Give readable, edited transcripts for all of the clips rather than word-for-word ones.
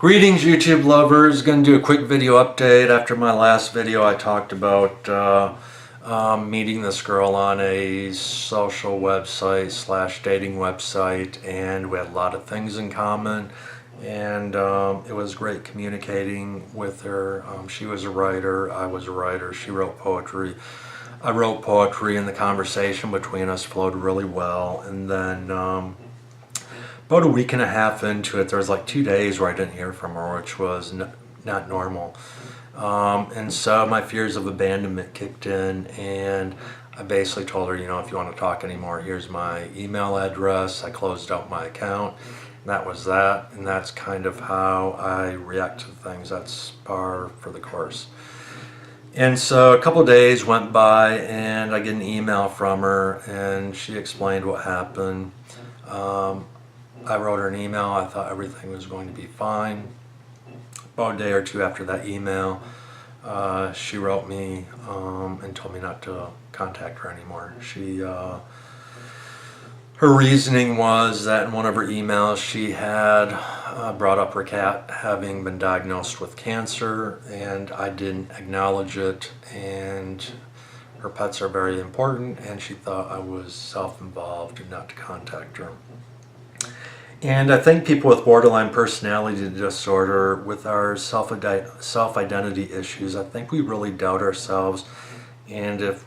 Greetings, YouTube lovers. Going to do a quick video update. After my last video, I talked about meeting this girl on a social website / dating website, and we had a lot of things in common, and it was great communicating with her. She was a writer, I was a writer, she wrote poetry. I wrote poetry, and the conversation between us flowed really well. And then about a week and a half into it, there was like 2 days where I didn't hear from her, which was not normal. And so my fears of abandonment kicked in, and I basically told her, if you want to talk anymore, here's my email address. I closed out my account, and that was that. And that's kind of how I react to things. That's par for the course. And so a couple of days went by, and I get an email from her, and she explained what happened. I wrote her an email. I thought everything was going to be fine. About a day or two after that email, she wrote me and told me not to contact her anymore. Her reasoning was that in one of her emails she had brought up her cat having been diagnosed with cancer, and I didn't acknowledge it, and her pets are very important, and she thought I was self-involved and not to contact her. And I think people with borderline personality disorder, with our self-identity issues, I think we really doubt ourselves, and if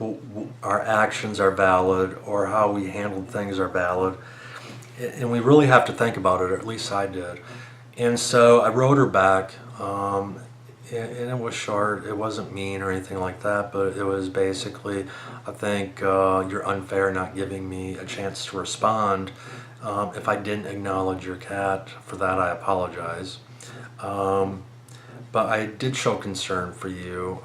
our actions are valid or how we handled things are valid. And we really have to think about it, or at least I did. And so I wrote her back, and it was short. It wasn't mean or anything like that, but it was basically, I think you're unfair not giving me a chance to respond. If I didn't acknowledge your cat, for that I apologize. But I did show concern for you.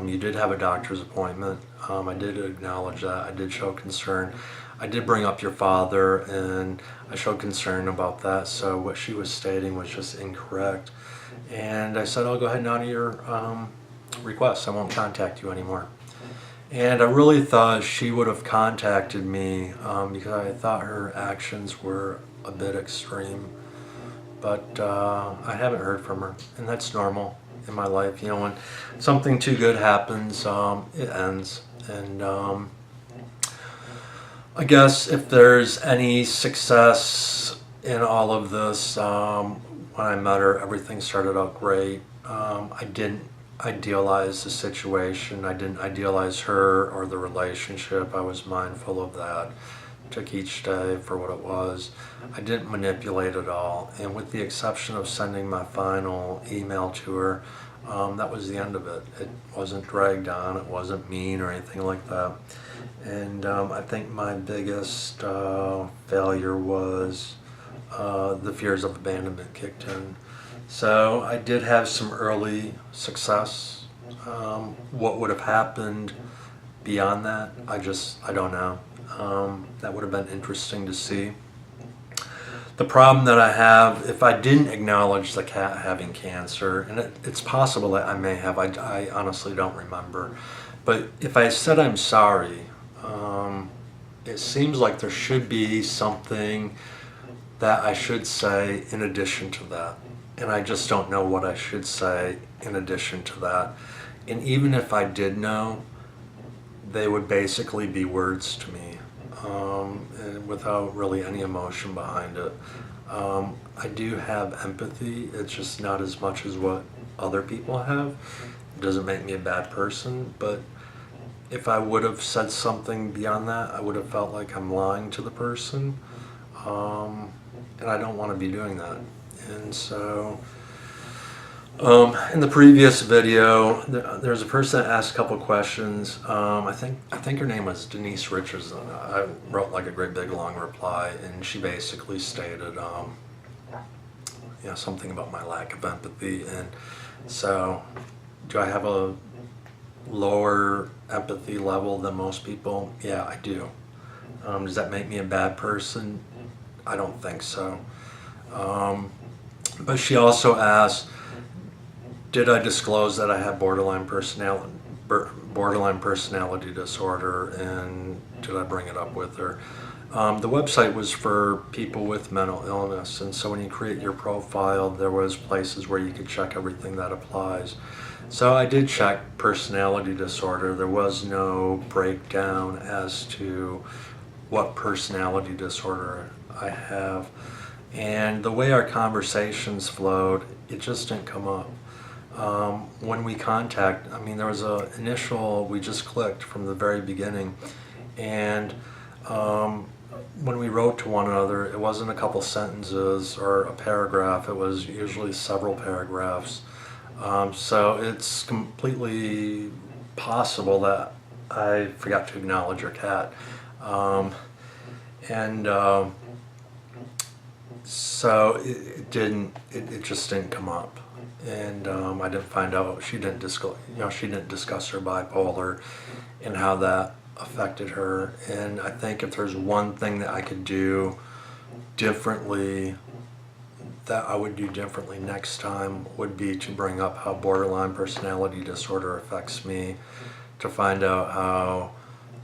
You did have a doctor's appointment. I did acknowledge that. I did show concern. I did bring up your father, and I showed concern about that. So what she was stating was just incorrect. And I said, I'll go ahead and honor your request. I won't contact you anymore. And I really thought she would have contacted me because I thought her actions were a bit extreme. But I haven't heard from her, and that's normal in my life. When something too good happens, it ends. And I guess if there's any success in all of this, when I met her, everything started out great. I didn't idealize the situation. I didn't idealize her or the relationship. I was mindful of that. Took each day for what it was. I didn't manipulate it all, and with the exception of sending my final email to her, that was the end of it. It wasn't dragged on, it wasn't mean or anything like that. And I think my biggest failure was the fears of abandonment kicked in. So I did have some early success. What would have happened beyond that, I don't know. That would have been interesting to see. The problem that I have, if I didn't acknowledge the cat having cancer, and it's possible that I may have, I honestly don't remember, but if I said I'm sorry, it seems like there should be something that I should say in addition to that. And I just don't know what I should say in addition to that. And even if I did know, they would basically be words to me, and without really any emotion behind it. I do have empathy. It's just not as much as what other people have. It doesn't make me a bad person, but if I would have said something beyond that, I would have felt like I'm lying to the person, and I don't want to be doing that. And so in the previous video, there's a person that asked a couple questions. I think her name was Denise Richardson. I wrote like a great big long reply, and she basically stated something about my lack of empathy. And so, do I have a lower empathy level than most people? Yeah, I do. Does that make me a bad person? I don't think so. But she also asked, did I disclose that I had borderline personality disorder, and did I bring it up with her? The website was for people with mental illness, and so when you create your profile, there was places where you could check everything that applies. So I did check personality disorder. There was no breakdown as to what personality disorder I have. And the way our conversations flowed, it just didn't come up. When we there was a initial, we just clicked from the very beginning. And when we wrote to one another, it wasn't a couple sentences or a paragraph, it was usually several paragraphs. So it's completely possible that I forgot to acknowledge your cat. And so it just didn't come up. And I didn't find out, she didn't discuss her bipolar and how that affected her. And I think if there's one thing that I could do differently, that I would do differently next time, would be to bring up how borderline personality disorder affects me, to find out how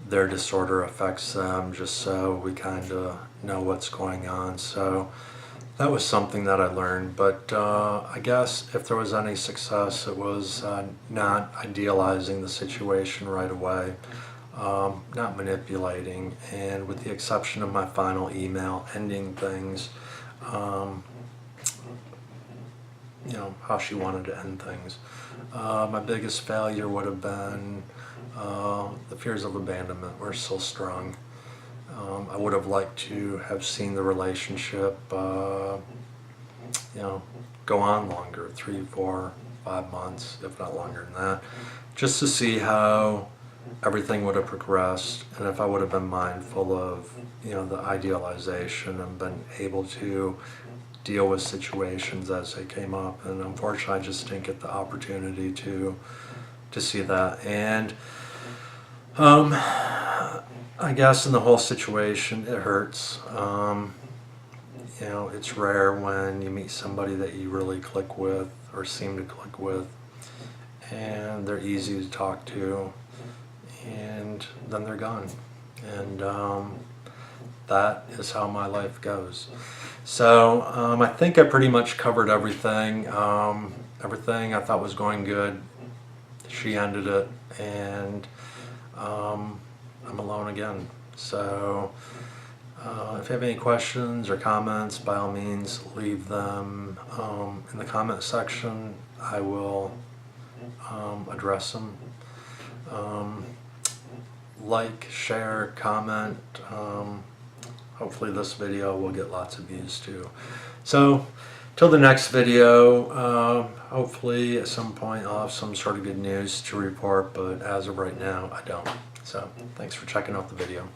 their disorder affects them, just so we kind of know what's going on. So that was something that I learned. But I guess if there was any success, it was not idealizing the situation right away, not manipulating, and with the exception of my final email ending things, how she wanted to end things. My biggest failure would have been the fears of abandonment were so strong. I would have liked to have seen the relationship, go on longer, 3, 4, 5 months, if not longer than that, just to see how everything would have progressed, and if I would have been mindful of, the idealization and been able to deal with situations as they came up. And unfortunately, I just didn't get the opportunity to see that. And I guess in the whole situation, it hurts. It's rare when you meet somebody that you really click with or seem to click with, and they're easy to talk to, and then they're gone. And that is how my life goes. So I think I pretty much covered everything. Everything I thought was going good, she ended it, and I'm alone again. So if you have any questions or comments, by all means leave them in the comment section. I will address them. Like, share, comment. Hopefully this video will get lots of views too. So till the next video, hopefully at some point I'll have some sort of good news to report, but as of right now I don't. So thanks for checking out the video.